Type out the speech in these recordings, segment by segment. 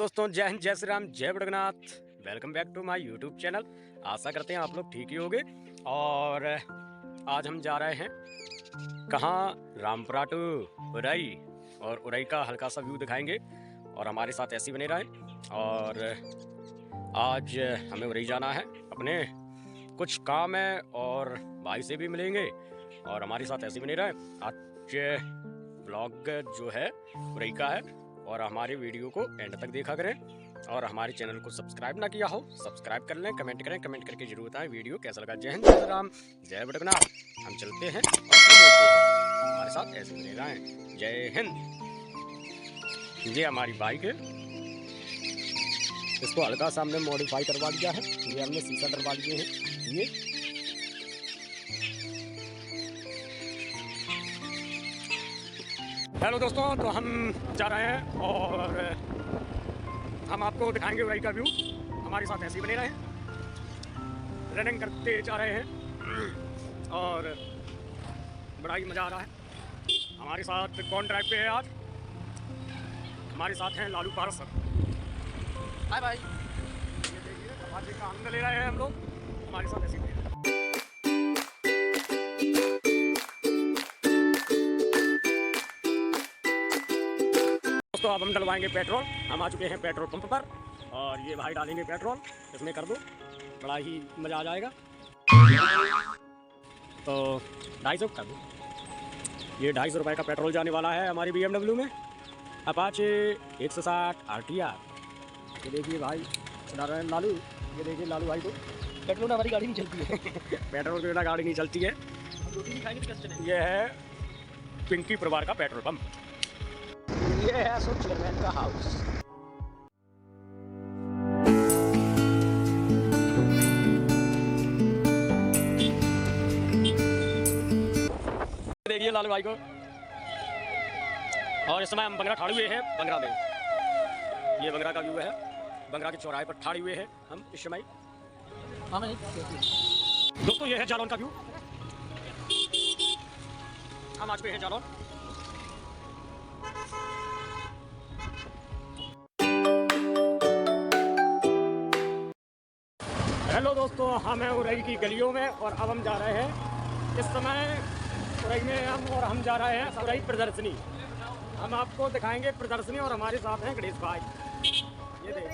दोस्तों, जय हिंद, जय श्री राम, जय Badganath. Welcome back to my YouTube channel. आशा करते हैं आप लोग ठीक ही होंगे। और आज हम जा रहे हैं कहाँ? रामपुरा टू उरई, और उरई का हल्का सा व्यू दिखाएंगे और हमारे साथ ऐसे ही बने रहें। और आज हमें उरई जाना है, अपने कुछ काम है और भाई से भी मिलेंगे और हमारे साथ ऐसे ही बने रहें। आज ब्लॉग जो है उरई का है और हमारे वीडियो को एंड तक देखा करें। और हमारे चैनल को सब्सक्राइब ना किया हो, सब्सक्राइब कर लें, कमेंट करें, कमेंट करके जरूर बताएं वीडियो कैसा लगा। जय हिंद, जय श्री राम, जय बड़गनाथ। हम चलते हैं और मिलते हैं, हमारे साथ ऐसे बने रहें। जय हिंद। ये हमारी बाइक है, इसको हल्का सा हमने मॉडिफाई करवा दिया है। ये हमने शीशा डलवा दिए हैं। ये हेलो दोस्तों, तो हम जा रहे हैं और हम आपको दिखाएंगे उरई का व्यू। हमारे साथ ऐसे ही बने रहें। रनिंग करते जा रहे हैं और बड़ा ही मज़ा आ रहा है। हमारे साथ कौन ड्राइव पे है आज? हमारे साथ हैं लालू पारस सर। हाय भाई। ये देखिए तमाशे का आनंद ले रहे हैं हम लोग, हमारे साथ ऐसे ही। तो अब हम डलवाएंगे पेट्रोल। हम आ चुके हैं पेट्रोल पंप पर और ये भाई डालेंगे पेट्रोल। इसमें कर दो, बड़ा ही मज़ा आ जाएगा। तो 250 कर दो। ये 250 रुपये का पेट्रोल जाने वाला है हमारी BMW में, अपाचे 160 RTR। ये देखिए भाई चला रहे हैं लालू। ये देखिए लालू भाई को पेट्रोल हमारी गाड़ी नहीं चलती है पेट्रोल के बिना गाड़ी नहीं चलती है। ये है पिंकी परिवार का पेट्रोल पंप। ये है अशोक चेयरमैन का हाउस। देखिए लालू भाई को। और इस समय हम बंगरा ठाड़े हुए हैं, बंगरा में। ये बंगरा का व्यू है, बंगरा के चौराहे पर ठाड़े हुए हैं हम इस समय। दोस्तों ये है जालौन का व्यू। हम आ चुके हैं जालौन। हेलो दोस्तों, हम हैं उरई की गलियों में और अब हम जा रहे हैं इस समय उरई में हम जा रहे हैं उरई प्रदर्शनी। हम आपको दिखाएंगे प्रदर्शनी और हमारे साथ हैं गणेश भाई। ये देखिए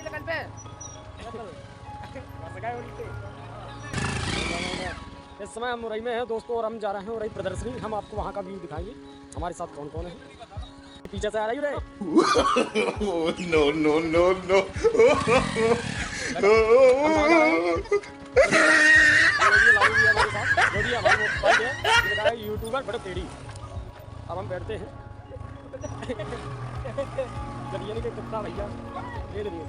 इस समय हम उरई में हैं दोस्तों और हम जा रहे हैं उरई प्रदर्शनी। हम आपको वहाँ का व्यू दिखाएंगे। हमारे साथ कौन कौन है? पीछे से आ रही है no no no no YouTuber बड़े तेड़ी। अब हम बैठते हैं चलिए नहीं कुत्ता भैया। ये देखिए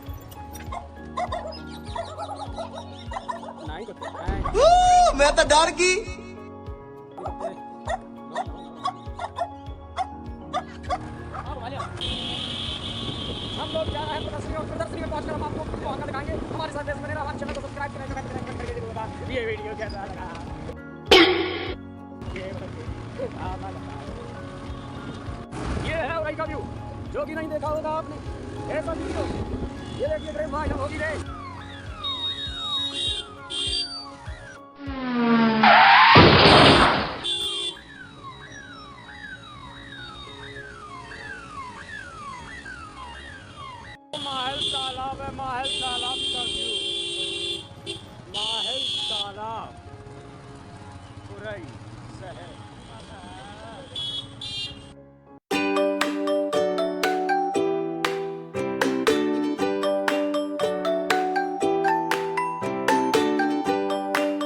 नहीं कुत्ता, मैं तो डर की। हम लोग जा रहे हैं प्रदर्शनी और प्रदर्शनी में पहुंचकर हम आपको वहां का दिखाएंगे। हमारे साथ बने रहिए, हमारे चैनल को सब्सक्राइब करें, कमेंट करके जरूर बताएं ये वीडियो कैसा लगा। ये है उरई का व्यू, जो कि नहीं देखा होगा आपने ऐसा वीडियो। ये देखिए गणेश भाई होगी रे। महल तालाब है, महल तालाब का व्यू। महल तालाब उरई शहर।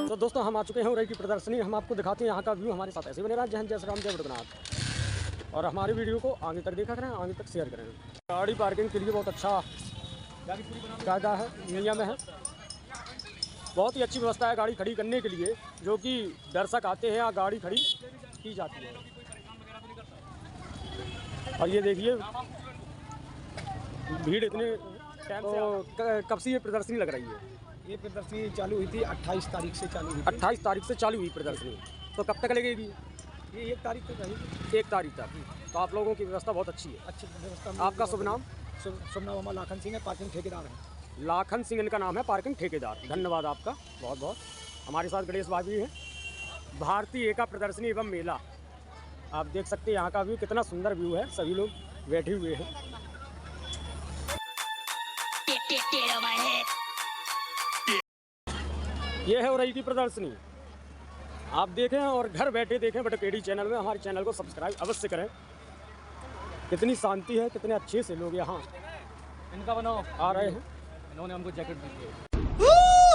तो दोस्तों हम आ चुके हैं उरई की प्रदर्शनी। हम आपको दिखाते हैं यहाँ का व्यू। हमारे साथ ऐसे बने रहा। जय हिंद, जय श्री राम, जय बड़गनाथ। और हमारी वीडियो को आगे तक देखा करें, आगे तक शेयर करें। गाड़ी पार्किंग के लिए बहुत अच्छा कायदा है, नियम है। बहुत ही अच्छी व्यवस्था है गाड़ी खड़ी करने के लिए, जो कि दर्शक आते हैं, यहाँ गाड़ी खड़ी की जाती है। और ये देखिए भीड़ इतने टाइम से। कब से ये प्रदर्शनी लग रही है? ये प्रदर्शनी चालू हुई थी 28 तारीख से चालू हुई। 28 तारीख से चालू हुई प्रदर्शनी। तो कब तक लगेगी? ये 1 तारीख तक रहेगी। 1 तारीख तक। तो आप लोगों की व्यवस्था बहुत अच्छी है। अच्छी व्यवस्था। आपका शुभ नाम? शुभ नाम हमारा लाखन सिंह है, पार्किंग ठेकेदार है। लाखन सिंह इनका नाम है, पार्किंग ठेकेदार। धन्यवाद आपका बहुत बहुत। हमारे साथ गणेश भाई हैं। भारतीय एका प्रदर्शनी एवं मेला, आप देख सकते हैं यहाँ का व्यू, कितना सुंदर व्यू है। सभी लोग बैठे हुए हैं। ये है उरई की प्रदर्शनी, आप देखें और घर बैठे देखें। बटकेडी चैनल में हमारे चैनल को सब्सक्राइब अवश्य करें। कितनी शांति है, कितने अच्छे से लोग यहाँ इनका बनाओ आ रहे हैं। इन्होंने हमको जैकेट दी थी।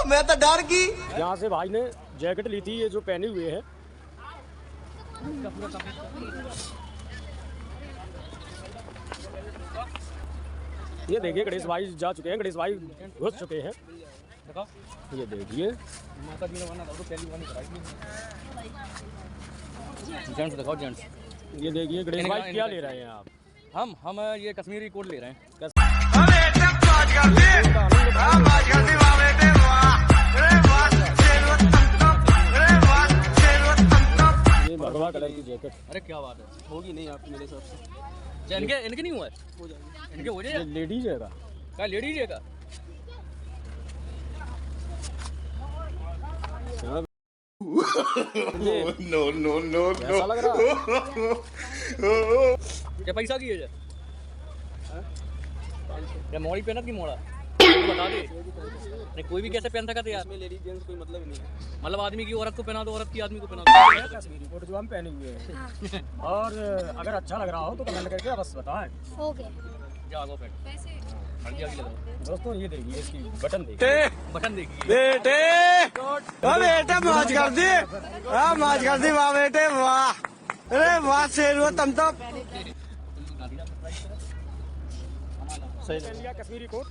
मैं तो डर गई। यहाँ से भाई ने जैकेट ली थी, ये जो पहने हुए है। ये देखिए गणेश भाई जा चुके हैं, गणेश भाई घुस चुके हैं। ये देखिए जेंट्स दिखाओ, जेंट्स। ये देखिए गणेश भाई क्या ले रहे हैं आप? हम ये कश्मीरी कोट ले रहे हैं। ये भगवा कलर की जैकेट। अरे क्या बात है, होगी नहीं आपकी मेरे हिसाब से। इनके नहीं हुआ है, इनके हो जाएगा। लेडीज है क्या लेडीज है का? नो ऐसा लग रहा है। क्या पैसा की है? क्या मोड़ी पहनत की मोड़ा बता दे। नहीं कोई भी कैसे पहन सकता है यार, इसमें लेडीज जेंट्स कोई मतलब ही नहीं है। मतलब आदमी की औरत को पहना दो, औरत की आदमी को पहना दो। कश्मीरी कोट जो हम पहने हुए हैं। और अगर अच्छा लग रहा हो तो कमेंट करके अवश्य बताएं। ओके। जाओ फिर दोस्तों ये देखिए, इसकी बटन देखिए, बटन देखिए। बेटे बेटे मौज कर दी, मौज कर दी। वाह बेटे वाह, अरे वाह शेर हो तुम तो। लिया कश्मीरी कोट।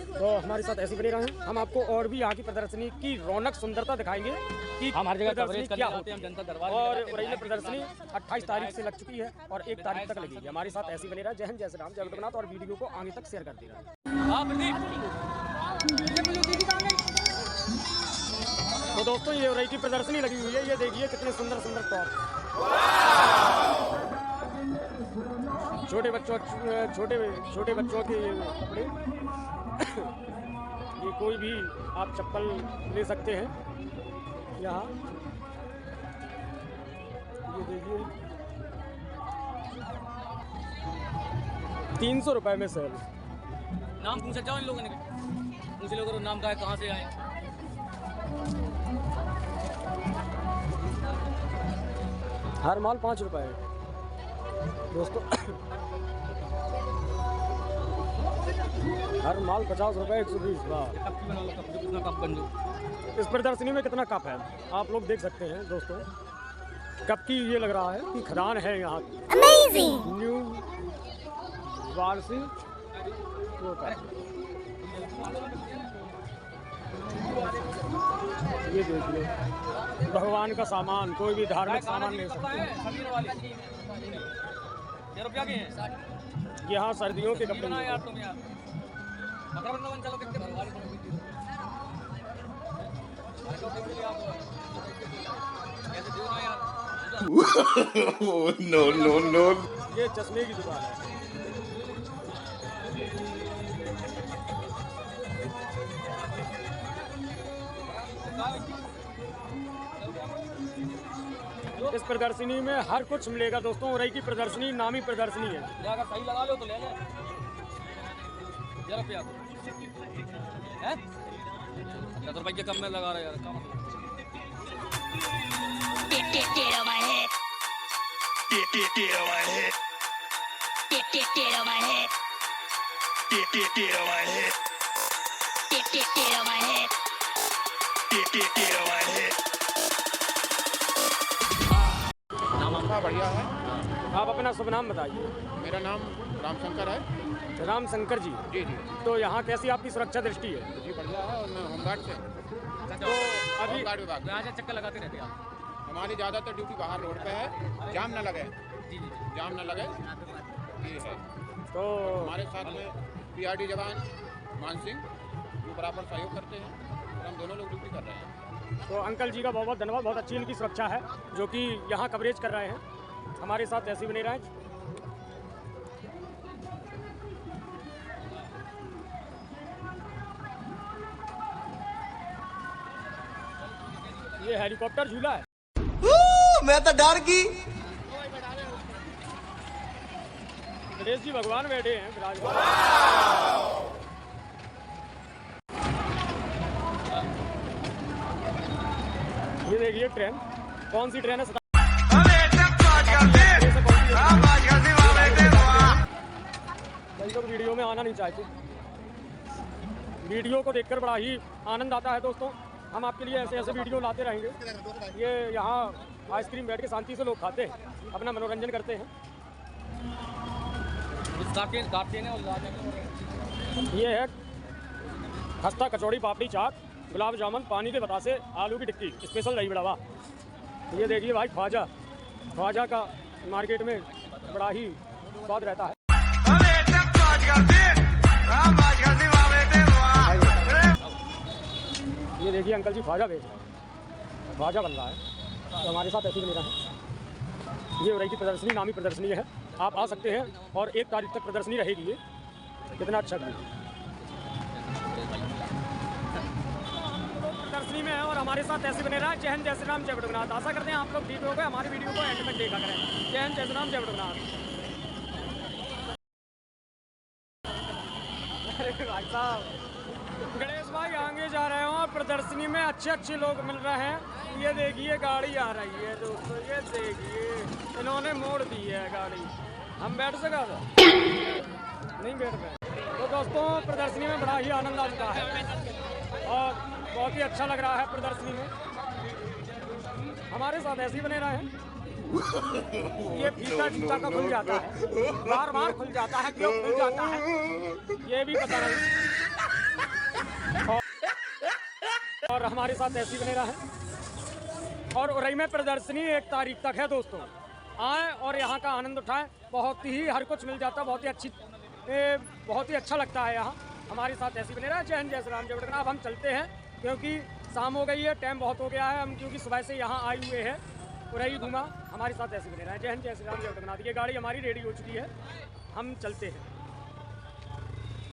तो हमारे साथ ऐसे बने रहें। हम आपको और भी यहाँ की प्रदर्शनी की रौनक सुंदरता दिखाएंगे कि हम हर जगह प्रदर्शनी कवरेज क्या करते होती हैं, है। हम जनता दरबार और उरई में प्रदर्शनी 28 तारीख से लग चुकी है और 1 तारीख तक लगेगी। हमारे साथ ऐसे बने रहा। जय हिंद, जय श्री राम, जय जगन्नाथ। और वीडियो को आगे तक शेयर करते रहें। तो दोस्तों ये उरई की प्रदर्शनी लगी हुई है। ये देखिए कितने सुंदर सुंदर टॉप। छोटे बच्चों के कपड़े। ये कोई भी आप चप्पल ले सकते हैं यहाँ। ये देखिए 300 रुपए में सेल। नाम पूछ सकता हूँ इन लोगों ने, पूछ लो करो नाम का है, कहाँ से आए। हर माल 5 रुपए है दोस्तों। हर माल 50 रुपए, 120। कप बन दो। इस प्रदर्शनी में कितना कप है आप लोग देख सकते हैं दोस्तों। कप की ये लग रहा है कि खदान है यहाँ। न्यू वारसी ये देख लो, भगवान का सामान, कोई भी धार्मिक सामान ले सकते हैं। रुपया के हैं यहाँ सर्दियों के कपड़े यार तुम यार। चलो कितने नो ये चश्मे की दुकान है। इस प्रदर्शनी में हर कुछ मिलेगा दोस्तों। उरई की प्रदर्शनी नामी प्रदर्शनी है। अगर सही लगा लो तो ले ले। 10 रुपया है, 10 रुपये के कम में लगा रहे यार। कम बढ़िया है। आप अपना शुभ नाम बताइए। मेरा नाम रामशंकर है। राम शंकर जी। जी जी तो यहाँ कैसी आपकी सुरक्षा दृष्टि है? जी बढ़िया है। और मैं होमगार्ड से। तो अभी होमगार्ड विभाग में। यहाँ से चक्कर लगाते रहते हैं आप। हमारी ज़्यादातर ड्यूटी बाहर रोड पे है, जाम न लगे। जी जी जाम न लगे ये है। तो हमारे साथ में PRD जवान मान सिंह जो बराबर सहयोग करते हैं और हम दोनों लोग ड्यूटी कर रहे हैं। तो अंकल जी का बहुत बहुत धन्यवाद। बहुत अच्छी इनकी सुरक्षा है जो कि यहाँ कवरेज कर रहे हैं। हमारे साथ ऐसे बने रहें। ये हेलीकॉप्टर झूला है। मैं तो डर गई। गणेश जी भगवान बैठे हैं विराजमान। ये देखिए ट्रेन, कौन सी ट्रेन है? कई लोग वीडियो में आना नहीं चाहते। वीडियो को देखकर बड़ा ही आनंद आता है दोस्तों। हम आपके लिए ऐसे ऐसे वीडियो लाते रहेंगे। ये यहाँ आइसक्रीम बैठ के शांति से लोग खाते हैं, अपना मनोरंजन करते हैं। ये है खस्ता, कचौड़ी, पापड़ी चाट, गुलाब जामुन, पानी के बतासे, आलू की टिक्की, स्पेशल दही बड़ा। ये देखिए भाई ख्वाजा, ख्वाजा का मार्केट में बड़ा ही स्वाद रहता है। ये देखिए अंकल जी ख्वाजा बेच रहे हैं, ख्वाजा बन रहा है। तो हमारे साथ ऐसे ही मेरा है। ये उरई की प्रदर्शनी, नामी प्रदर्शनी है। आप आ सकते हैं और 1 तारीख तक प्रदर्शनी रहेगी। ये कितना अच्छा व्यू प्रदर्शनी में है। और हमारे साथ ऐसे बने रहा। जय हिंद, जय श्री राम, जय बड़गनाथ। आशा करते हैं आप लोग ठीक हो गए। हमारी वीडियो को एंड तक देखा करें। जय हिंद, जय श्री राम, जय बड़गनाथ। अरे भाई साहब, गणेश भाई आगे जा रहे हो। प्रदर्शनी में अच्छे अच्छे लोग मिल रहे हैं। ये देखिए गाड़ी आ रही है दोस्तों, ये देखिए इन्होंने मोड़ दी है गाड़ी। हम बैठ सका था? नहीं बैठ पाए। तो दोस्तों प्रदर्शनी में बड़ा ही आनंद आता है और बहुत ही अच्छा लग रहा है प्रदर्शनी में। हमारे साथ ऐसे ही बने रहे हैं। ये फीता जूता का खुल जाता है, बार बार खुल जाता है। क्यों खुल जाता है ये भी पता नहीं। और हमारे साथ ऐसे ही बने रहे। और उरई में प्रदर्शनी 1 तारीख तक है दोस्तों। आएँ और यहाँ का आनंद उठाएं। बहुत ही हर कुछ मिल जाता है। बहुत ही अच्छा लगता है यहाँ। हमारे साथ ऐसे बने रहा। जय हिंद, जय श्री राम, जय बड़गनाथ। अब हम चलते हैं क्योंकि शाम हो गई है, टाइम बहुत हो गया है। हम क्योंकि सुबह से यहाँ आए हुए हैं, उरई घूमा। हमारे साथ ऐसे बने रहा। जय हिंद, जय श्री राम, जय बड़गनाथ। ये गाड़ी हमारी रेडी हो चुकी है, हम चलते हैं।